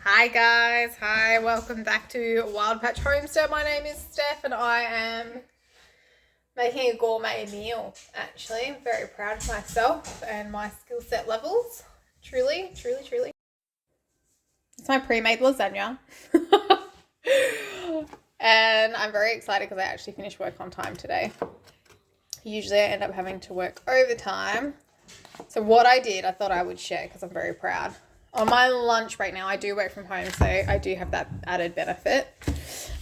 Hi guys, hi, welcome back to Wild Patch Homestead. My name is Steph and I am making a gourmet meal, actually. I'm very proud of myself and my skill set levels. Truly. It's my pre-made lasagna. And I'm very excited because I actually finished work on time today. Usually I end up having to work overtime. So what I did, I thought I would share because I'm very proud. On my lunch break now, I do work from home, so I do have that added benefit.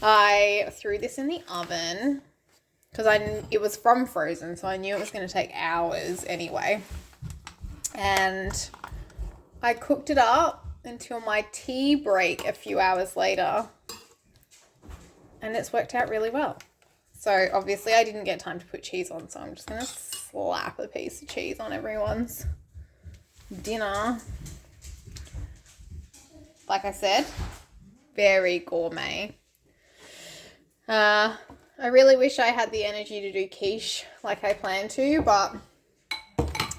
I threw this in the oven because it was from frozen, so I knew it was going to take hours anyway. And I cooked it up until my tea break a few hours later, and it's worked out really well. So obviously I didn't get time to put cheese on, so I'm just going to slap a piece of cheese on everyone's dinner. Like I said, very gourmet. I really wish I had the energy to do quiche like I planned to, but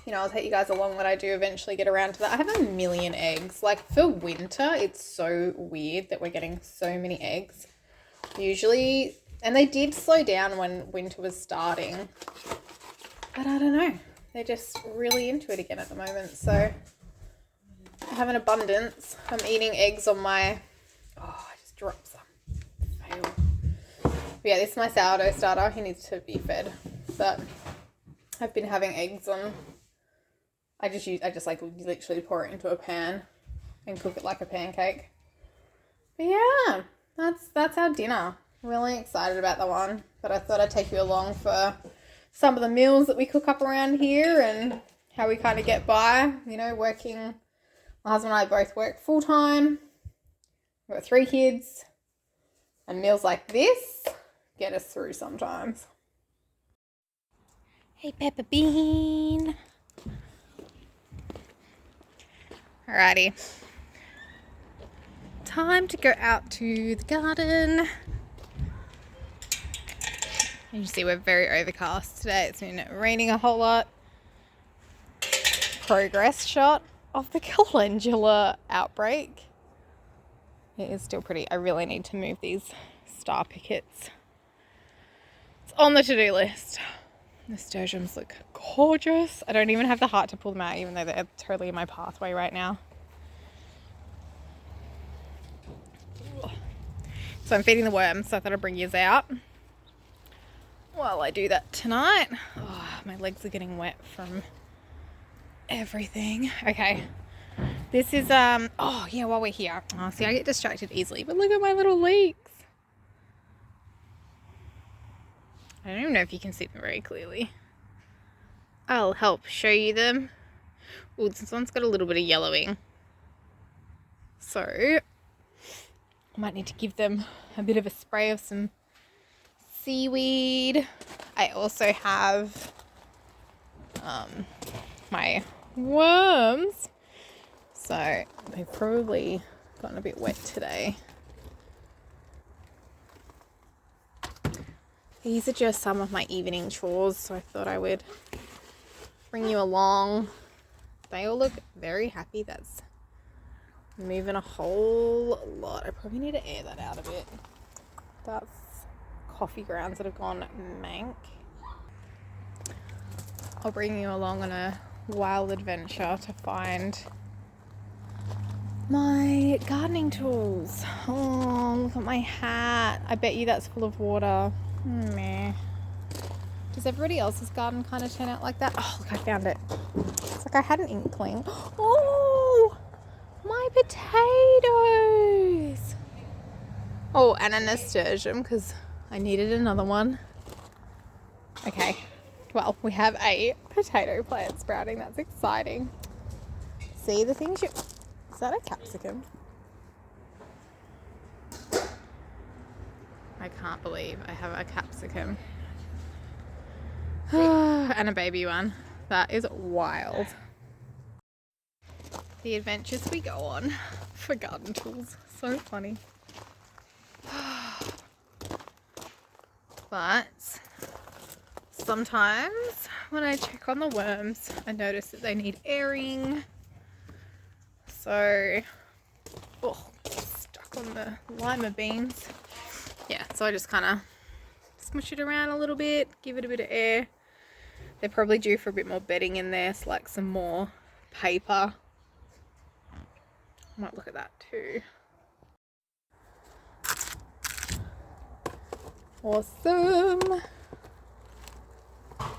you know, I'll take you guys along when I do eventually get around to that. I have a million eggs. Like for winter, it's so weird that we're getting so many eggs. Usually, and they did slow down when winter was starting, but I don't know. They're just really into it again at the moment, so I have an abundance. I'm eating eggs on my... Oh, I just dropped some. Fail. But yeah, this is my sourdough starter. He needs to be fed. But I've been having eggs on... I just like literally pour it into a pan and cook it like a pancake. But yeah, that's our dinner. Really excited about that one. But I thought I'd take you along for some of the meals that we cook up around here and how we kind of get by, you know, working... My husband and I both work full-time. We've got 3 kids. And meals like this get us through sometimes. Hey, Peppa Bean. Alrighty. Time to go out to the garden. You can see we're very overcast today. It's been raining a whole lot. Progress shot of the calendula outbreak. It is still pretty. I really need to move these star pickets. It's on the to-do list. Nasturtiums look gorgeous. I don't even have the heart to pull them out, even though they're totally in my pathway right now. So I'm feeding the worms, so I thought I'd bring yours out while I do that tonight. Oh, my legs are getting wet from everything. Okay. This is, oh yeah, while we're here. Oh, see, I get distracted easily, but look at my little leeks. I don't even know if you can see them very clearly. I'll help show you them. Oh, this one's got a little bit of yellowing. So, I might need to give them a bit of a spray of some seaweed. I also have, my worms. So they've probably gotten a bit wet today. These are just some of my evening chores, so I thought I would bring you along. They all look very happy. That's moving a whole lot. I probably need to air that out a bit. That's coffee grounds that have gone mank. I'll bring you along on a wild adventure to find my gardening tools. Oh, look at my hat. I bet you that's full of water. Meh. Does everybody else's garden kind of turn out like that? Oh, look, I found it. It's like I had an inkling. Oh, my potatoes. Oh, and a nasturtium because I needed another one. Okay. Well, we have a potato plant sprouting. That's exciting. See the things you... Is that a capsicum? I can't believe I have a capsicum. And a baby one. That is wild. The adventures we go on for garden tools. So funny. But sometimes when I check on the worms, I notice that they need airing. So, oh, on the lima beans. Yeah, so I just kind of smush it around a little bit, give it a bit of air. They're probably due for a bit more bedding in there, so like some more paper. Might look at that too. Awesome.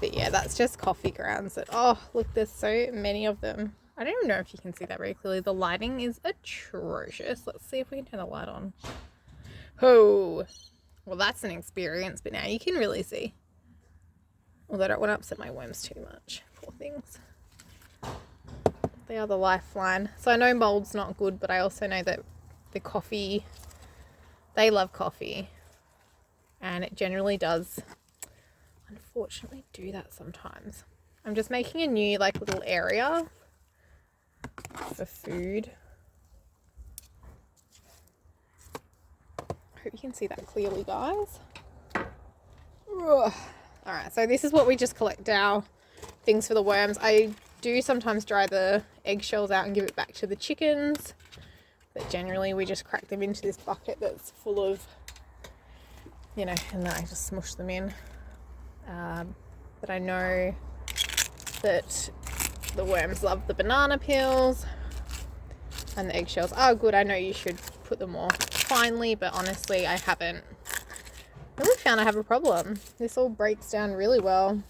But yeah, that's just coffee grounds. That, oh, look, there's so many of them. I don't even know if you can see that very clearly. The lighting is atrocious. Let's see if we can turn the light on. Oh, well, that's an experience, but now you can really see. Although I don't want to upset my worms too much. Poor things. They are the lifeline. So I know mold's not good, but I also know that the coffee, they love coffee. And it generally does, unfortunately, do that sometimes. I'm just making a new like little area for food. I hope you can see that clearly, guys. Ugh. All right, so this is what we just collect our things for the worms. I do sometimes dry the eggshells out and give it back to the chickens, but generally we just crack them into this bucket that's full of, you know, and then I just smush them in. But I know that the worms love the banana peels, and the eggshells are good. I know you should put them more finely, but honestly I haven't really found I have a problem. This all breaks down really well.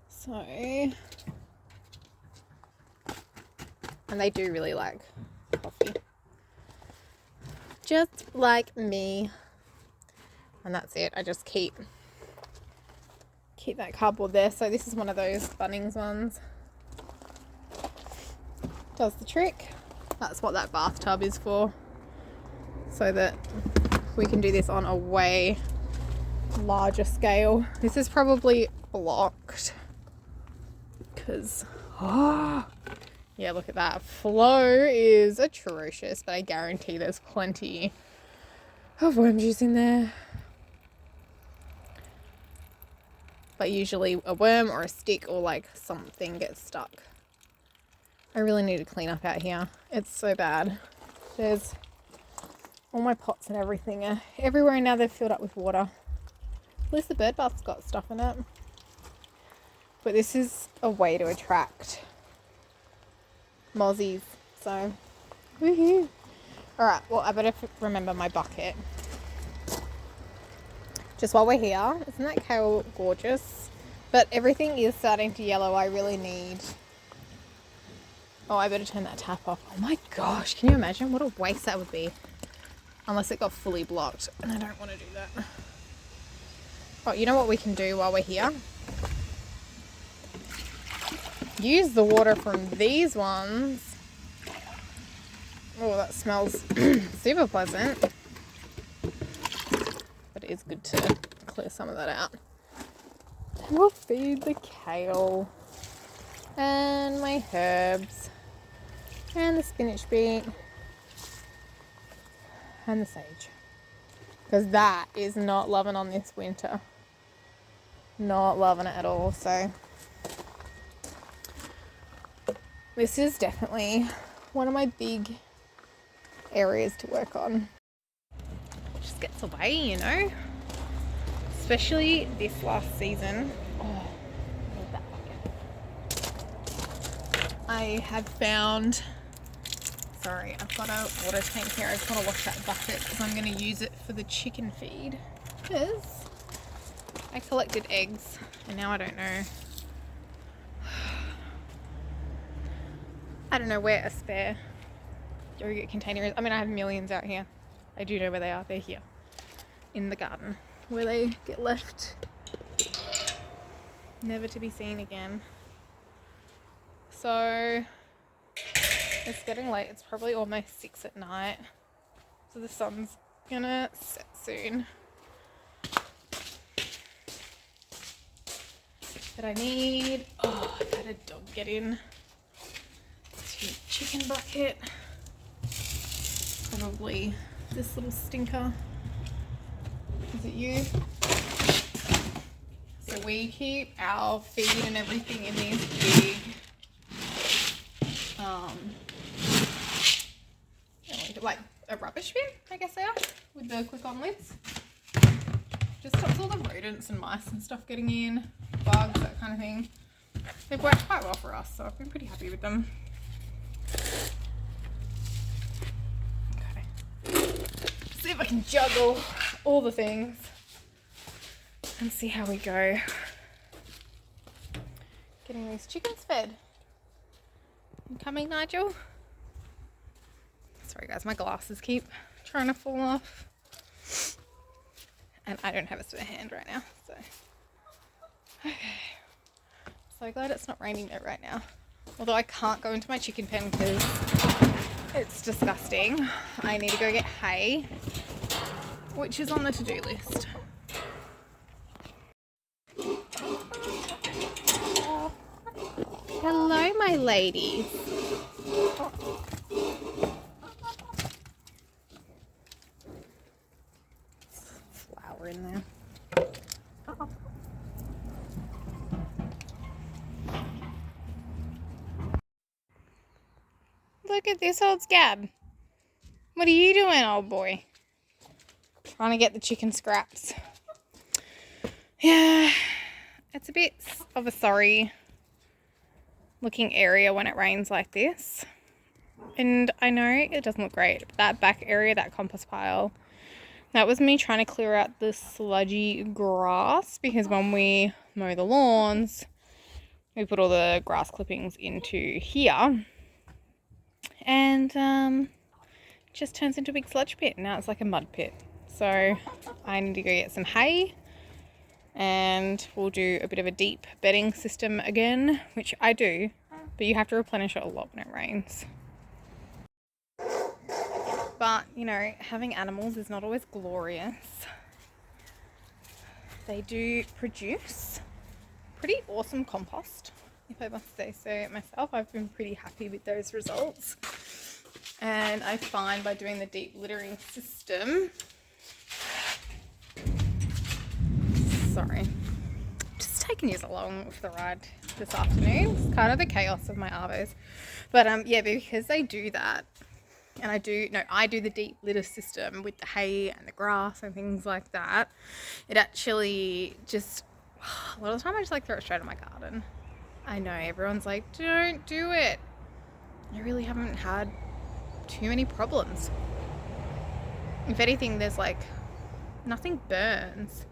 So, and they do really like coffee. Just like me. And that's it. I just keep that cardboard there. So this is one of those Bunnings ones. Does the trick. That's what that bathtub is for. So that we can do this on a way larger scale. This is probably blocked because yeah, look at that. Flow is atrocious, but I guarantee there's plenty of worm juice in there. But usually a worm or a stick or like something gets stuck. I really need to clean up out here. It's so bad. There's all my pots and everything are everywhere, and now they're filled up with water. At least the bird bath's got stuff in it. But this is a way to attract mozzies. So, woohoo. Alright, well, I better remember my bucket. Just while we're here, isn't that kale gorgeous? But everything is starting to yellow. I really need... Oh, I better turn that tap off. Oh my gosh, can you imagine what a waste that would be? Unless it got fully blocked, and I don't want to do that. Oh, you know what we can do while we're here? Use the water from these ones. Oh, that smells super pleasant. But it is good to clear some of that out. And we'll feed the kale and my herbs and the spinach beet and the sage, because that is not loving on this winter. Not loving it at all. So this is definitely one of my big areas to work on. Just gets away, you know, especially this last season. Oh, I need that bucket. I have found, sorry, I've got a water tank here. I just want to wash that bucket because I'm going to use it for the chicken feed. Because I collected eggs and now I don't know where a spare yogurt container is. I mean, I have millions out here. I do know where they are. They're here in the garden where they get left, never to be seen again. So it's getting late. It's probably almost 6 at night. So the sun's gonna set soon. But I need, oh, I've had a dog get in to the chicken bucket. Probably this little stinker. Is it you? So we keep our feed and everything in these big, I don't know like a rubbish bin, I guess they are, with the click-on lids. Just stops all the rodents and mice and stuff getting in, bugs, that kind of thing. They've worked quite well for us, so I've been pretty happy with them. Okay. See if I can juggle all the things and see how we go. Getting these chickens fed. You coming, Nigel? Sorry guys, my glasses keep trying to fall off. And I don't have a spare hand right now, so. Okay. So glad it's not raining there right now. Although I can't go into my chicken pen because it's disgusting. I need to go get hay, which is on the to-do list. Hello, my ladies. Flour in there. Look at this old scab. What are you doing, old boy? Trying to get the chicken scraps. Yeah, it's a bit of a sorry looking area when it rains like this. And I know it doesn't look great. But that back area, that compost pile, that was me trying to clear out the sludgy grass, because when we mow the lawns, we put all the grass clippings into here. And just turns into a big sludge pit. Now it's like a mud pit. So I need to go get some hay, and we'll do a bit of a deep bedding system again, which I do, but you have to replenish it a lot when it rains. But, you know, having animals is not always glorious. They do produce pretty awesome compost, if I must say so myself. I've been pretty happy with those results. And I find by doing the deep littering system, sorry, just taking you along for the ride this afternoon. It's kind of the chaos of my arvos. But yeah, because they do that, and I do the deep litter system with the hay and the grass and things like that, it actually just, a lot of the time I just like throw it straight in my garden. I know everyone's like, don't do it. I really haven't had too many problems. If anything, there's like nothing burns,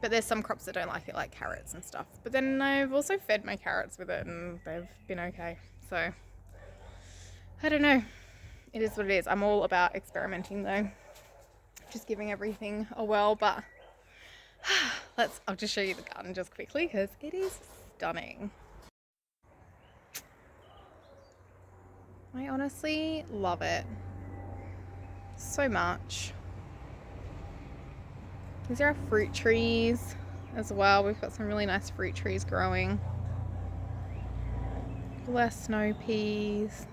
but there's some crops that don't like it, like carrots and stuff. But then I've also fed my carrots with it and they've been okay. So I don't know, it is what it is. I'm all about experimenting though, just giving everything a whirl. But I'll just show you the garden just quickly because it is stunning. I honestly love it so much. These are our fruit trees as well. We've got some really nice fruit trees growing. Less snow peas.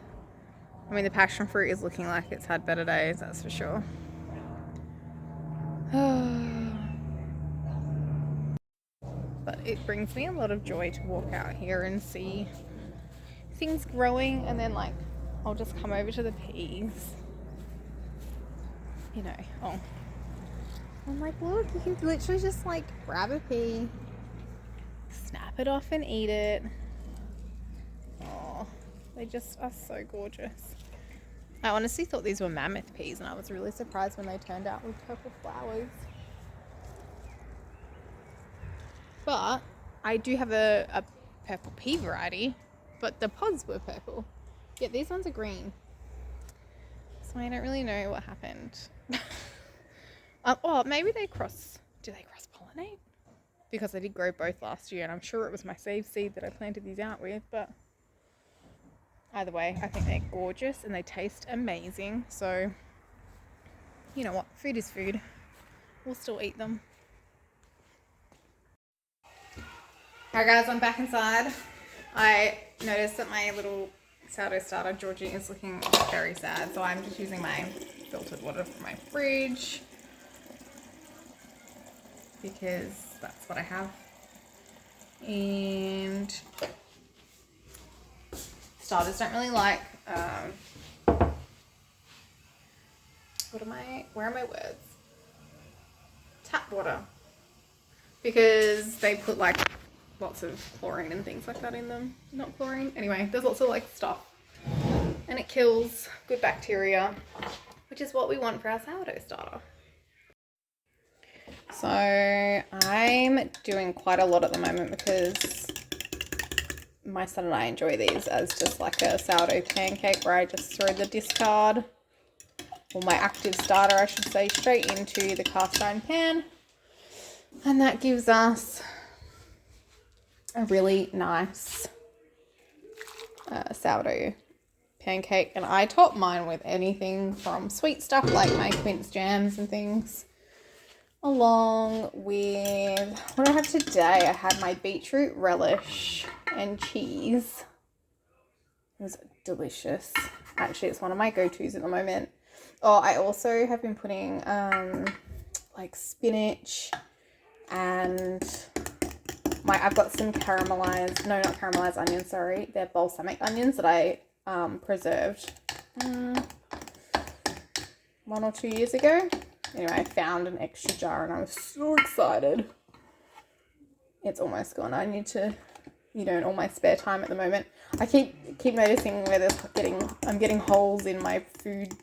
I mean, the passion fruit is looking like it's had better days, that's for sure. But it brings me a lot of joy to walk out here and see things growing, and then like I'll just come over to the peas, you know. Oh, I'm like, look, you can literally just like grab a pea, snap it off and eat it. Oh, they just are so gorgeous. I honestly thought these were mammoth peas, and I was really surprised when they turned out with purple flowers. But I do have a purple pea variety, but the pods were purple. Yeah, these ones are green. So I don't really know what happened. Oh, maybe they do they cross-pollinate? Because I did grow both last year, and I'm sure it was my save seed that I planted these out with, but either way, I think they're gorgeous and they taste amazing. So, you know what? Food is food. We'll still eat them. Alright guys, I'm back inside. I noticed that my little sourdough starter, Georgie, is looking very sad. So I'm just using my filtered water from my fridge, because that's what I have. And starters don't really like where are my words? Tap water. Because they put like lots of chlorine and things like that in them. Not chlorine. Anyway, there's lots of like stuff. And it kills good bacteria, which is what we want for our sourdough starter. So I'm doing quite a lot at the moment because my son and I enjoy these as just like a sourdough pancake where I just throw the discard, or my active starter I should say, straight into the cast iron pan. And that gives us a really nice sourdough pancake. And I top mine with anything from sweet stuff like my quince jams and things, along with what I have today. I had my beetroot relish and cheese. It was delicious. Actually, it's one of my go-tos at the moment. Oh, I also have been putting like spinach and I've got some caramelized, no, not caramelized onions, sorry. They're balsamic onions that I preserved 1 or 2 years ago. Anyway, I found an extra jar and I was so excited. It's almost gone. I need to, in all my spare time at the moment, I keep noticing where I'm getting holes in my food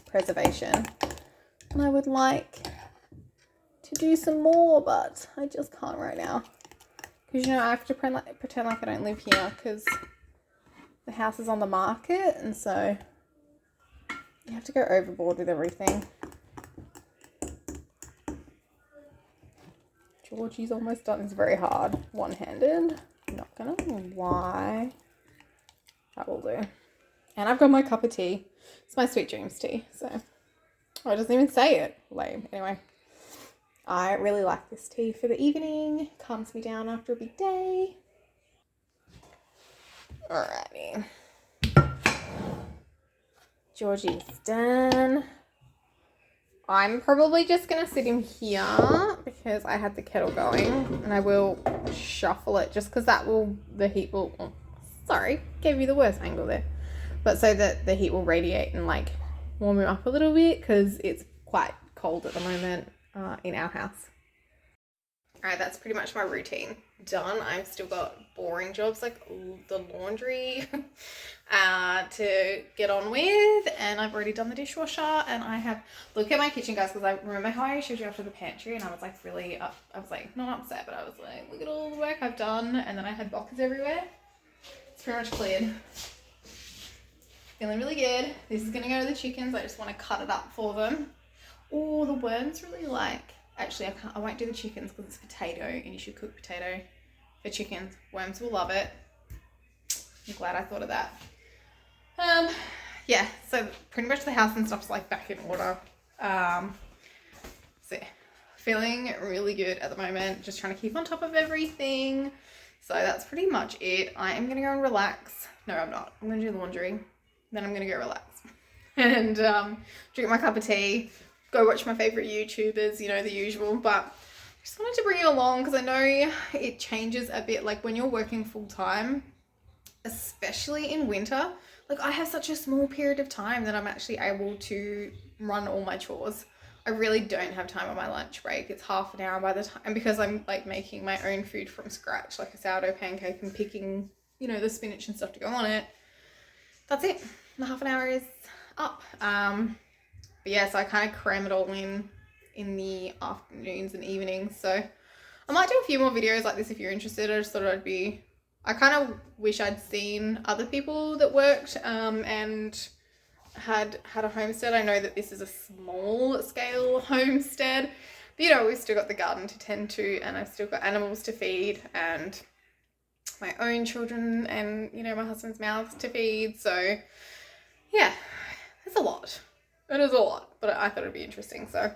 preservation. And I would like to do some more, but I just can't right now. Because, I have to pretend like I don't live here because the house is on the market, and so you have to go overboard with everything. Georgie's almost done. It's very hard. One-handed. Not gonna lie. That will do. And I've got my cup of tea. It's my Sweet Dreams tea. So, oh, it doesn't even say it. Lame. Anyway, I really like this tea for the evening. Calms me down after a big day. Alrighty. Georgie's done. I'm probably just going to sit in here because I had the kettle going, and I will shuffle it just because the heat will, oh, sorry, gave you the worst angle there. But so that the heat will radiate and like warm him up a little bit because it's quite cold at the moment in our house. Alright, that's pretty much my routine done. I've still got boring jobs like the laundry to get on with, and I've already done the dishwasher, and I have, look at my kitchen, guys, because I remember how I showed you after the pantry and I was like really I was like not upset, but I was like, look at all the work I've done, and then I had boxes everywhere. It's pretty much cleared. Feeling really good. This is gonna go to the chickens. I just want to cut it up for them. Oh, the worms really like, actually I won't do the chickens because it's potato, and you should cook potato for chickens. Worms will love it. I'm glad I thought of that. Yeah, so pretty much the house and stuff's like back in order. So yeah, feeling really good at the moment. Just trying to keep on top of everything. So that's pretty much it. I am gonna go and relax. No, I'm not. I'm gonna do the laundry. Then I'm gonna go relax and drink my cup of tea. Go watch my favorite YouTubers, the usual. But I just wanted to bring you along because I know it changes a bit. Like when you're working full time, especially in winter, like I have such a small period of time that I'm actually able to run all my chores. I really don't have time on my lunch break. It's half an hour by the time, and because I'm like making my own food from scratch, like a sourdough pancake, and picking, the spinach and stuff to go on it. That's it. The half an hour is up. But yeah, so I kind of cram it all in the afternoons and evenings. So I might do a few more videos like this if you're interested. I just thought I kind of wish I'd seen other people that worked and had a homestead. I know that this is a small scale homestead, but we've still got the garden to tend to, and I've still got animals to feed, and my own children, and my husband's mouths to feed. So yeah, it's a lot. It is a lot, but I thought it'd be interesting. So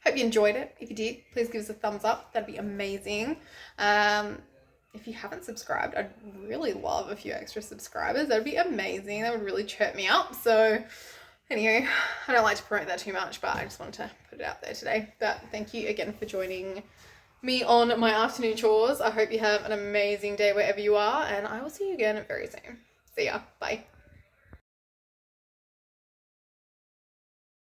hope you enjoyed it. If you did, please give us a thumbs up. That'd be amazing. If you haven't subscribed, I'd really love a few extra subscribers. That'd be amazing. That would really chirp me up. So anyway, I don't like to promote that too much, but I just wanted to put it out there today. But thank you again for joining me on my afternoon chores. I hope you have an amazing day wherever you are, and I will see you again very soon. See ya.